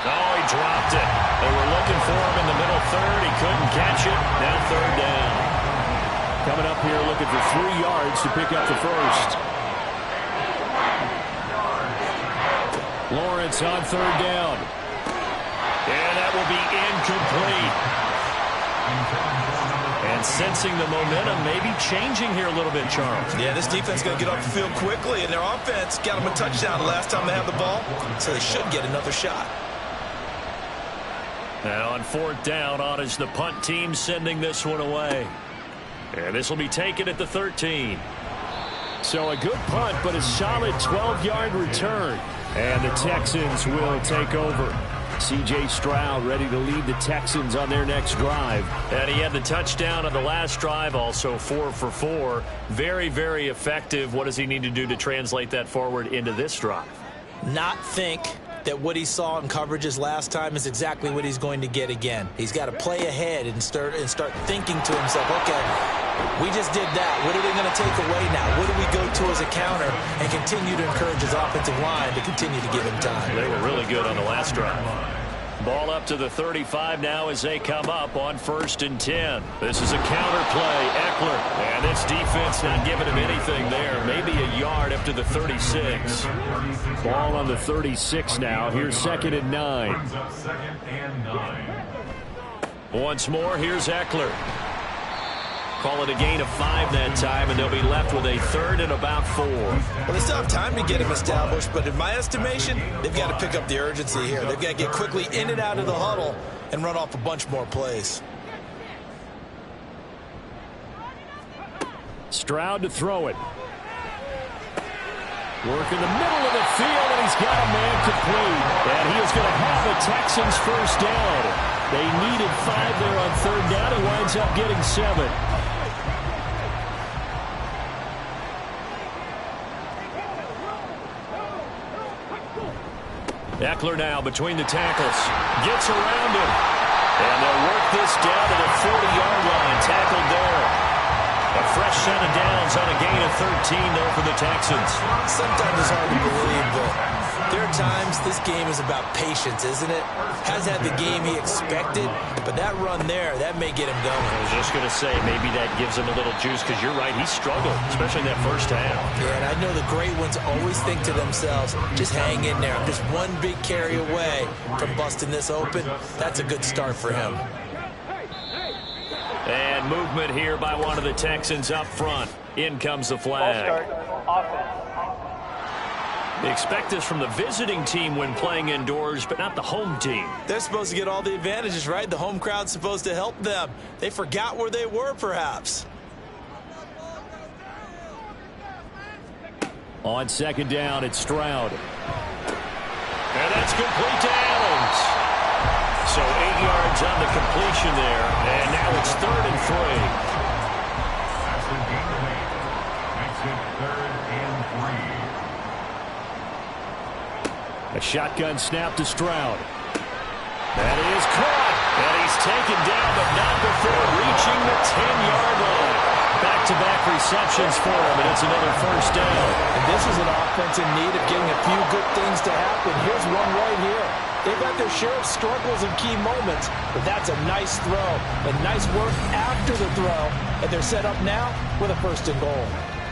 S6: Oh, he dropped it. They were looking for him in the middle third. He couldn't catch it. Now 3rd down. Coming up here looking for 3 yards to pick up the first. Lawrence on 3rd down. And that will be incomplete. And sensing the momentum maybe changing here a little bit, Charles.
S3: Yeah, this defense is going to get off the field quickly, and their offense got them a touchdown the last time they had the ball, so they should get another shot.
S6: Now on 4th down, on is the punt team sending this one away. And this will be taken at the 13. So a good punt, but a solid 12-yard return. And the Texans will take over. C.J. Stroud ready to lead the Texans on their next drive. And he had the touchdown on the last drive, also 4 for 4. Very, very effective. What does he need to do to translate that forward into this drive?
S3: Not think that what he saw in coverages last time is exactly what he's going to get again. He's got to play ahead and start thinking to himself, okay, we just did that. What are they going to take away now? What do we go to as a counter? And continue to encourage his offensive line to continue to give him time.
S6: They were really good on the last drive. Ball up to the 35 now as they come up on 1st and 10. This is a counter play. Eckler. And this defense not giving him anything there. Maybe a yard up to the 36. Ball on the 36 now. Here's 2nd and 9. Once more, here's Eckler. Call it a gain of 5 that time, and they'll be left with a 3rd and about 4.
S3: Well, they still have time to get him established, but in my estimation, they've got to pick up the urgency here. They've got to get quickly in and out of the huddle and run off a bunch more plays.
S6: Stroud to throw it. Work in the middle of the field, and he's got a man complete. And he is going to have the Texans first down. They needed 5 there on 3rd down. He winds up getting 7. Eckler now between the tackles. Gets around him. And they'll work this down to the 40-yard line. Tackled there. A fresh set of downs on a gain of 13 there for the Texans.
S3: Sometimes it's hard to believe, but there are times this game is about patience, isn't it? Has had the game he expected, but that run there, that may get him going.
S6: I was just going to say, maybe that gives him a little juice, because you're right, he struggled, especially in that first half.
S3: Yeah, and I know the great ones always think to themselves, just hang in there. I'm just one big carry away from busting this open. That's a good start for him.
S6: And movement here by one of the Texans up front. In comes the flag. They expect this from the visiting team when playing indoors, but not the home team. They're supposed to get all the advantages, right? The home crowd's supposed to help them. They forgot where they were, perhaps. On 2nd down, it's Stroud. And that's complete to Adams. So 8 yards on the completion there, and now it's 3rd and 3.
S4: Makes it 3rd and 3.
S6: A shotgun snap to Stroud. That is caught, and he's taken down, but not before reaching the 10-yard line. Back-to-back receptions for him, and it's another first down.
S3: And this is an offense in need of getting a few good things to happen. Here's one right here. They've got their share of struggles in key moments, but that's a nice throw. And nice work after the throw. And they're set up now with a 1st and goal.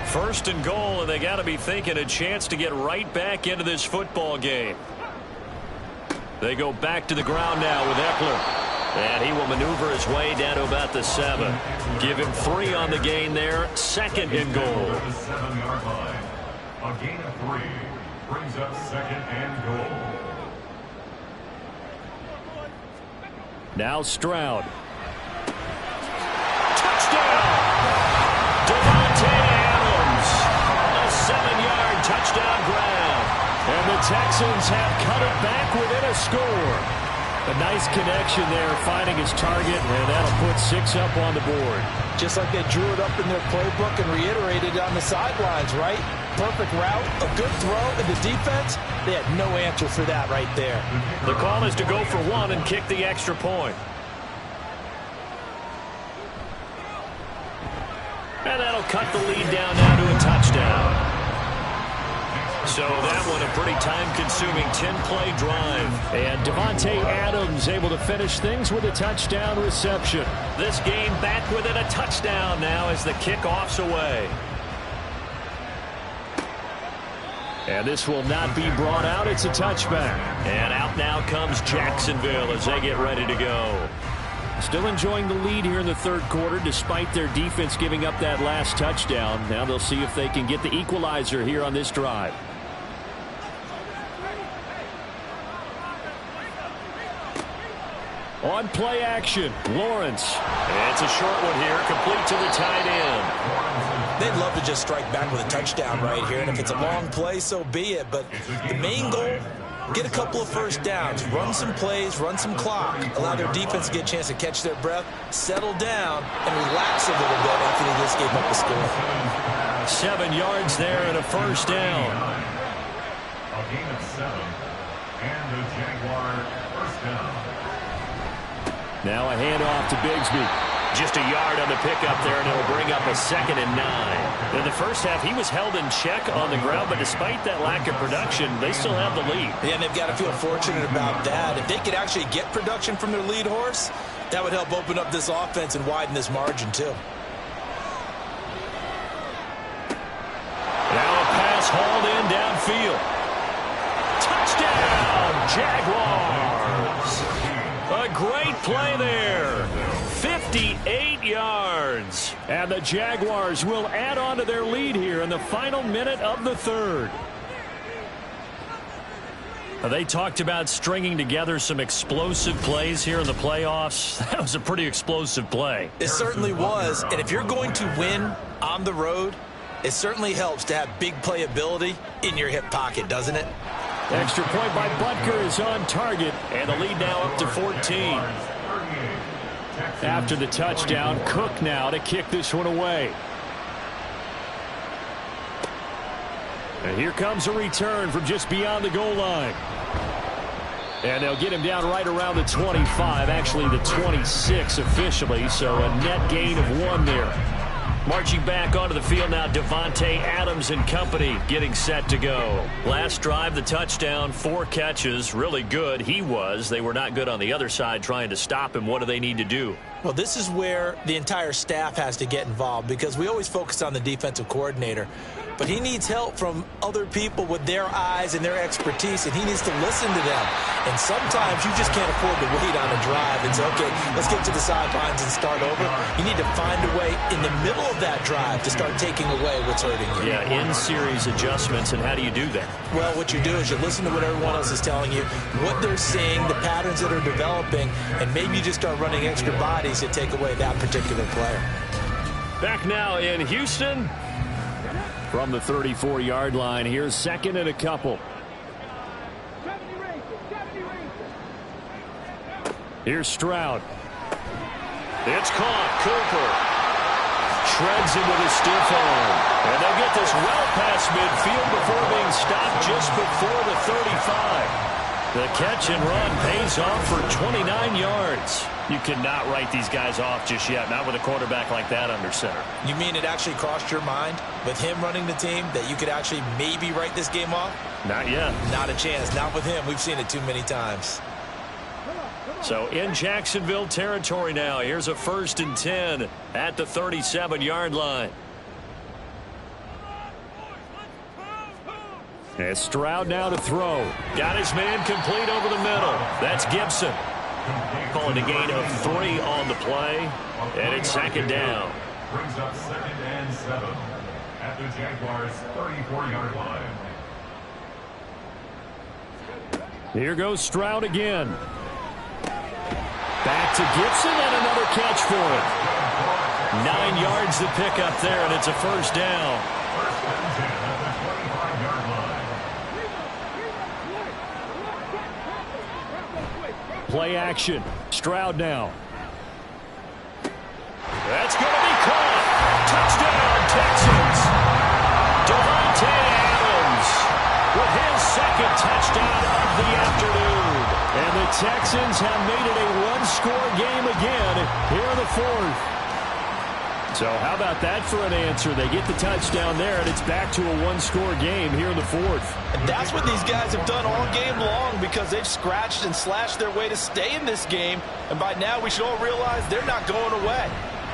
S6: 1st and goal, and they got to be thinking a chance to get right back into this football game. They go back to the ground now with Eckler. And he will maneuver his way down to about the 7. Give him 3 on the gain there. 2nd and goal.
S4: The 7-yard line. A gain of 3 brings up 2nd and goal.
S6: Now Stroud. Touchdown! Devontae Adams. A 7-yard touchdown grab. And the Texans have cut it back within a score. A nice connection there, finding his target, and that'll put 6 up on the board.
S3: Just like they drew it up in their playbook and reiterated it on the sidelines, right? perfect route, a good throw, and the defense, they had no answer for that right there.
S2: The call is to go for one and kick the extra point. And that'll cut the lead down now to a touchdown. So that one a pretty time-consuming 10-play drive. And Davante Adams able to finish things with a touchdown reception. This game back within a touchdown now as the kickoff's away. And this will not be brought out. It's a touchback. And out now comes Jacksonville as they get ready to go. Still enjoying the lead here in the third quarter despite their defense giving up that last touchdown. Now they'll see if they can get the equalizer here on this drive. On play action, Lawrence. And it's a short one here, complete to the tight end.
S3: They'd love to just strike back with a touchdown right here, and if it's a long play, so be it. But the main goal, get a couple of first downs, run some plays, run some clock, allow their defense to get a chance to catch their breath, settle down, and relax a little bit after they just gave up the score.
S2: 7 yards there and a first down.
S4: A gain of 7, and the Jaguar first down.
S2: Now a handoff to Bigsby. Just a yard on the pickup there, and it'll bring up a 2nd and 9. In the first half, he was held in check on the ground, but despite that lack of production, they still have the lead.
S3: Yeah, and they've got to feel fortunate about that. If they could actually get production from their lead horse, that would help open up this offense and widen this margin, too.
S2: Now a pass hauled in downfield. Touchdown, Jaguars! A great play there. 58 yards. And the Jaguars will add on to their lead here in the final minute of the third. They talked about stringing together some explosive plays here in the playoffs. That was a pretty explosive play.
S3: It certainly was. And if you're going to win on the road, it certainly helps to have big playability in your hip pocket, doesn't it?
S2: Extra point by Butker is on target, and the lead now up to 14. After the touchdown, Cook now to kick this one away. And here comes a return from just beyond the goal line. And they'll get him down right around the 25, actually the 26 officially, so a net gain of 1 there. Marching back onto the field now, Davante Adams and company getting set to go. Last drive, the touchdown, 4 catches, really good. He was. They were not good on the other side trying to stop him. What do they need to do?
S3: Well, this is where the entire staff has to get involved because we always focus on the defensive coordinator. But he needs help from other people with their eyes and their expertise, and he needs to listen to them. And sometimes you just can't afford to wait on a drive and say, okay, let's get to the sidelines and start over. You need to find a way in the middle of that drive to start taking away what's hurting you.
S2: Yeah, in-series adjustments, and how do you do that?
S3: Well, what you do is you listen to what everyone else is telling you, what they're seeing, the patterns that are developing, and maybe you just start running extra bodies to take away that particular player.
S2: Back now in Houston. From the 34-yard line, here's 2nd and a couple. Here's Stroud. It's caught. Cooper shreds him with a stiff arm. And they'll get this well past midfield before being stopped just before the 35. The catch and run pays off for 29 yards. You cannot write these guys off just yet, not with a quarterback like that under center.
S3: You mean it actually crossed your mind with him running the team that you could actually maybe write this game off?
S2: Not yet.
S3: Not a chance. Not with him. We've seen it too many times.
S2: So in Jacksonville territory now. Here's a 1st and 10 at the 37-yard line. And Stroud now to throw. Got his man complete over the middle. That's Gibson. Calling a gain of 3 on the play. And it's 2nd down.
S4: Brings up 2nd and 7 at the Jaguars' 34-yard line.
S2: Here goes Stroud again. Back to Gibson and another catch for him. 9 yards to pick up there, and it's a 1st down.
S4: 1st and 10 at the 25-yard line.
S2: Play action. Stroud now. That's going to be caught. Touchdown, Texans. Davante
S6: second touchdown of the afternoon. And the Texans have made it a one-score game again here in the fourth. So how about that for an answer? They get the touchdown there, and it's back to a one-score game here in the fourth.
S3: And that's what these guys have done all game long, because they've scratched and slashed their way to stay in this game. And by now, we should all realize they're not going away.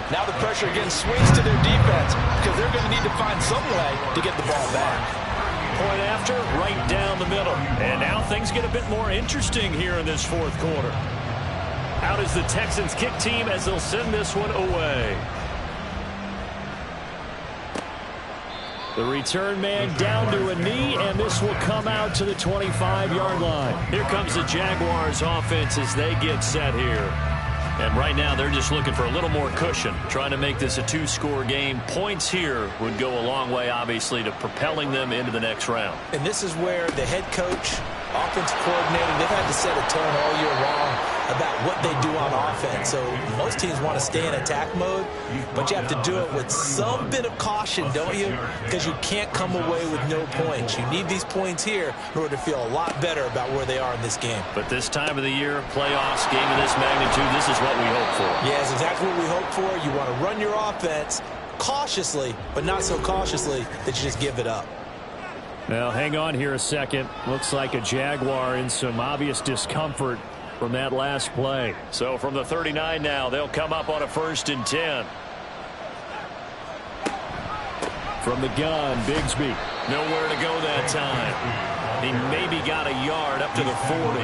S3: Now the pressure again swings to their defense, because they're going to need to find some way to get the ball back.
S6: Point after, right down the middle. And now things get a bit more interesting here in this fourth quarter. Out is the Texans kick team as they'll send this one away. The return man down to a knee, and this will come out to the 25-yard line. Here comes the Jaguars offense as they get set here. And right now they're just looking for a little more cushion, trying to make this a two-score game. Points here would go a long way, obviously, to propelling them into the next round.
S3: And this is where the head coach, offensive coordinator, they've had to set a tone all year long about what they do on offense. So most teams want to stay in attack mode, but you have to do it with some bit of caution, don't you? Because you can't come away with no points. You need these points here in order to feel a lot better about where they are in this game.
S6: But this time of the year, playoffs, game of this magnitude, this is what we hope for.
S3: Yeah, it's exactly what we hope for. You want to run your offense cautiously, but not so cautiously that you just give it up.
S6: Now, hang on here a second. Looks like a Jaguar in some obvious discomfort from that last play. So from the 39 now, they'll come up on a 1st and 10. From the gun, Bigsby. Nowhere to go that time. He maybe got a yard up to the 40.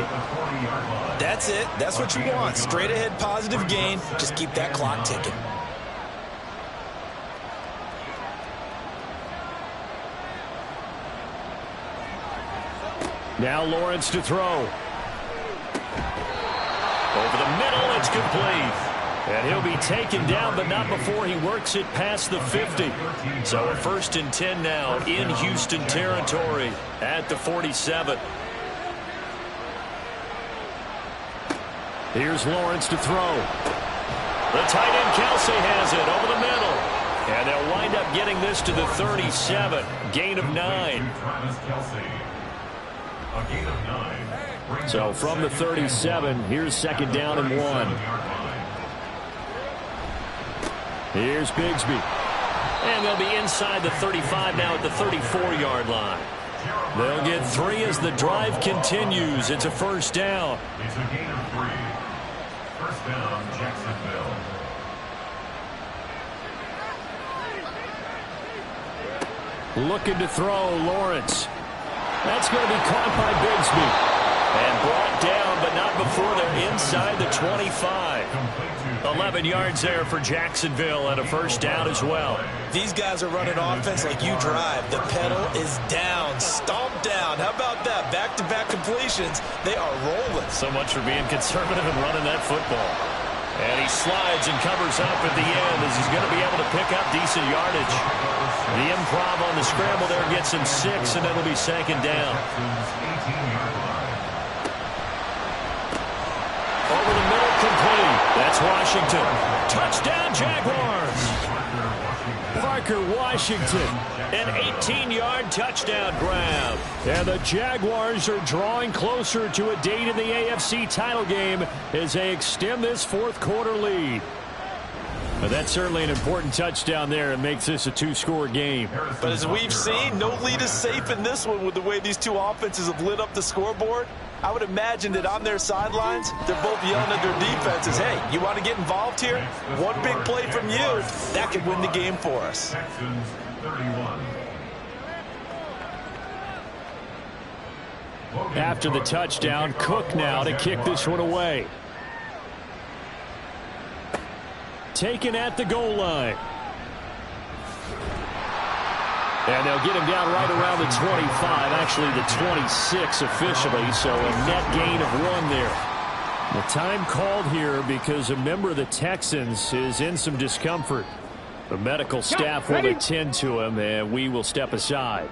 S3: That's it. That's what you want. Straight ahead positive gain. Just keep that clock ticking.
S6: Now Lawrence to throw. Over the middle, it's complete. And he'll be taken down, but not before he works it past the 50. So a 1st and 10 now in Houston territory at the 47. Here's Lawrence to throw. The tight end Kelsey has it over the middle. And they'll wind up getting this to the 37. Gain of 9. So from the 37, here's 2nd down and 1. Here's Bigsby. And they'll be inside the 35 now at the 34-yard line. They'll get 3 as the drive continues. It's a 1st down.
S4: It's a gain of 3. 1st down, Jacksonville.
S6: Looking to throw, Lawrence. That's going to be caught by Bigsby. And brought down, but not before they're inside the 25. 11 yards there for Jacksonville and a 1st down as well.
S3: These guys are running offense like you drive. The pedal is down, stomp down. How about that? Back-to-back completions. They are rolling.
S6: So much for being conservative and running that football. And he slides and covers up at the end as he's going to be able to pick up decent yardage. The improv on the scramble there gets him 6, and it'll be 2nd down. Over the middle, complete. That's Washington. Touchdown, Jaguars. Parker Washington, an 18-yard touchdown grab. And the Jaguars are drawing closer to a date in the AFC title game as they extend this 4th quarter lead. But that's certainly an important touchdown there and makes this a 2-score game.
S3: But as we've seen, no lead is safe in this one with the way these two offenses have lit up the scoreboard. I would imagine that on their sidelines, they're both yelling at their defenses, hey, you want to get involved here? One big play from you, that could win the game for us.
S4: Texans 31.
S6: After the touchdown, Cook now to kick this one away. Taken at the goal line. And they'll get him down right around the 25, actually the 26 officially, so a net gain of 1 there. The time called here because a member of the Texans is in some discomfort. The medical staff will attend to him, and we will step aside.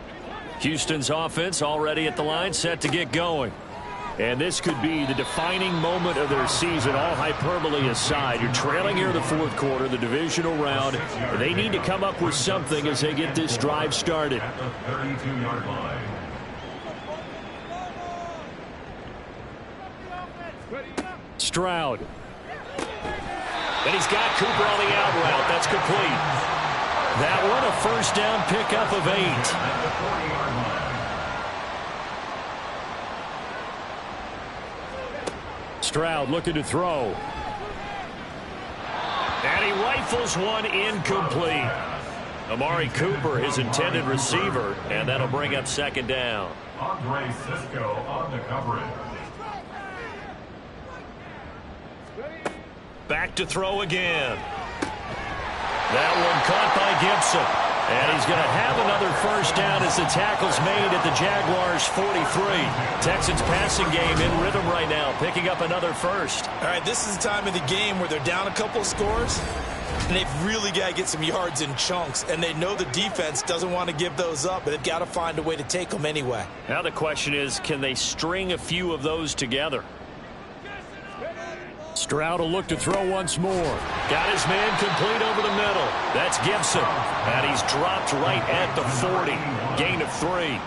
S6: Houston's offense already at the line, set to get going. And this could be the defining moment of their season, all hyperbole aside. You're trailing here in the 4th quarter, the divisional round. They need to come up with something as they get this drive started.
S4: At the 32-yard line.
S6: Stroud. And he's got Cooper on the out route. That's complete. That one a first down pickup of 8. Stroud looking to throw. And he rifles one incomplete. Amari Cooper, his intended receiver, and that'll bring up second down.
S4: Andre Cisco on the coverage.
S2: Back to throw again. That one caught by Gibson. And he's going to have another first down as the tackle's made at the Jaguars' 43. Texans passing game in rhythm right now, picking up another first.
S3: All right, this is the time of the game where they're down a couple of scores, and they've really got to get some yards in chunks, and they know the defense doesn't want to give those up, but they've got to find a way to take them anyway.
S2: Now the question is, can they string a few of those together?
S6: Stroud will look to throw once more.
S2: Got his man complete over the middle. That's Gibson. And he's dropped right at the 40. Gain of 3.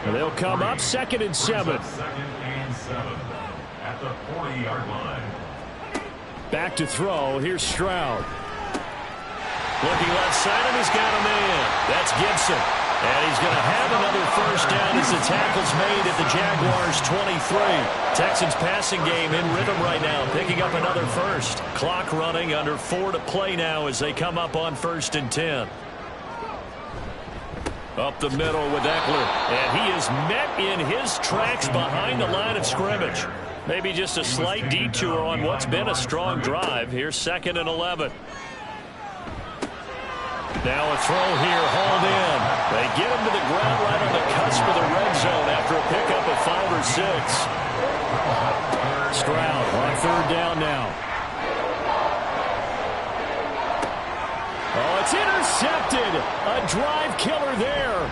S6: And they'll come up 2nd and 7.
S4: 2nd and 7 at the 40-yard line.
S6: Back to throw. Here's Stroud.
S2: Looking left side, and he's got a man. That's Gibson. And he's going to have another first down as the tackle's made at the Jaguars' 23. Texans passing game in rhythm right now, picking up another first. Clock running, under 4 to play now as they come up on 1st and 10. Up the middle with Eckler. And he is met in his tracks behind the line of scrimmage. Maybe just a slight detour on what's been a strong drive. Here's 2nd and 11. Now a throw here, hauled in. They get him to the ground right on the cusp of the red zone after a pickup of 5 or 6.
S6: Stroud on 3rd down now. Oh, it's intercepted. A drive killer there.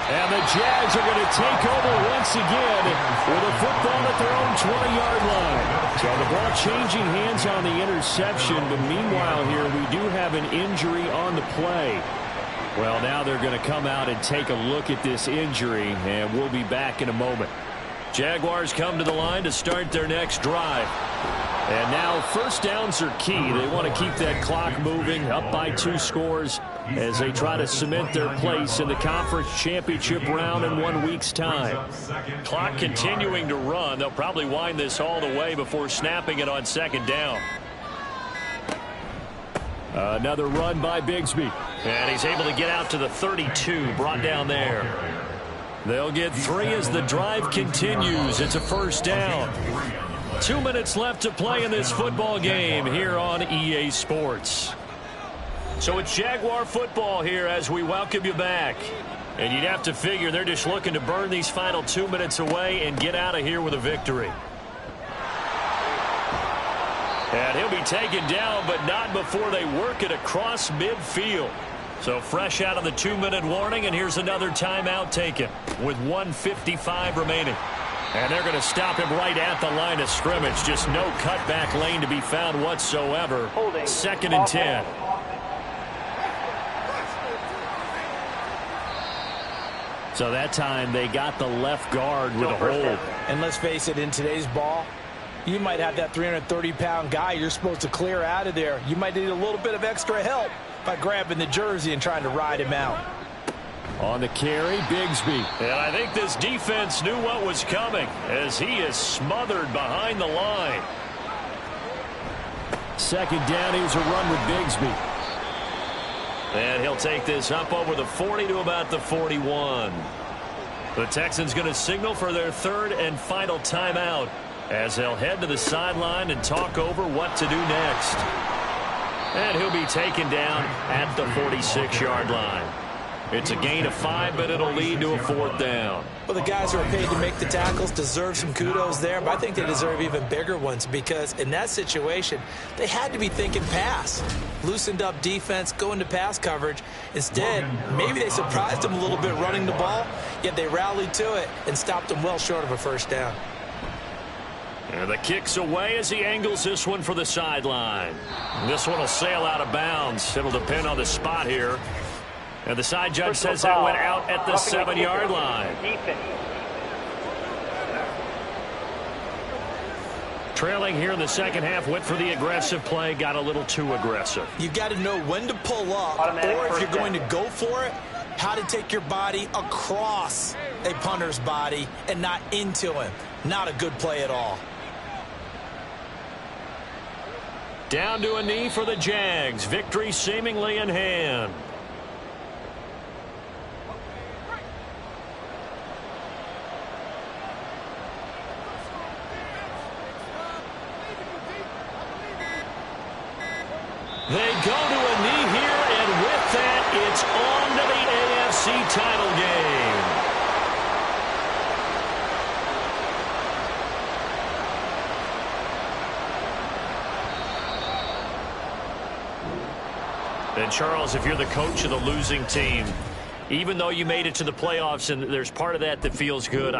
S6: And the Jags are going to take over once again with a football at their own 20-yard line. So the ball changing hands on the interception, but meanwhile here we do have an injury on the play. Well, now they're going to come out and take a look at this injury, and we'll be back in a moment.
S2: Jaguars come to the line to start their next drive.
S6: And now first downs are key. They want to keep that clock moving, up by 2 scores as they try to cement their place in the conference championship round in 1 week's time.
S2: Clock continuing to run. They'll probably wind this all the way before snapping it on 2nd down.
S6: Another run by Bigsby.
S2: And he's able to get out to the 32, brought down there. They'll get 3 as the drive continues. It's a first down. 2 minutes left to play in this football game here on EA Sports. So it's Jaguar football here as we welcome you back. And you'd have to figure they're just looking to burn these final 2 minutes away and get out of here with a victory. And he'll be taken down, but not before they work it across midfield. So fresh out of the 2-minute warning, and here's another timeout taken with 1:55 remaining. And they're going to stop him right at the line of scrimmage. Just no cutback lane to be found whatsoever. 2nd and 10.
S6: So that time they got the left guard with a hold.
S3: And let's face it, in today's ball, you might have that 330-pound guy you're supposed to clear out of there. You might need a little bit of extra help by grabbing the jersey and trying to ride him out.
S6: On the carry, Bigsby.
S2: And I think this defense knew what was coming as he is smothered behind the line.
S6: 2nd down, here's a run with Bigsby.
S2: And he'll take this up over the 40 to about the 41. The Texans going to signal for their 3rd and final timeout as they'll head to the sideline and talk over what to do next. And he'll be taken down at the 46-yard line. It's a gain of 5, but it'll lead to a 4th down.
S3: Well, the guys who are paid to make the tackles deserve some kudos there, but I think they deserve even bigger ones because in that situation, they had to be thinking pass. Loosened up defense, going to pass coverage. Instead, maybe they surprised them a little bit running the ball, yet they rallied to it and stopped them well short of a first down.
S2: And the kick's away as he angles this one for the sideline. This one will sail out of bounds. It'll depend on the spot here. And the side judge says that went out at the 7-yard line.
S6: Trailing here in the second half, went for the aggressive play, got a little too aggressive.
S3: You've got to know when to pull up, or if you're going to go for it, how to take your body across a punter's body and not into him. Not a good play at all.
S6: Down to a knee for the Jags. Victory seemingly in hand. They go to a knee here, and with that, it's on to the AFC title game. And Charles, if you're the coach of the losing team, even though you made it to the playoffs and there's part of that that feels good,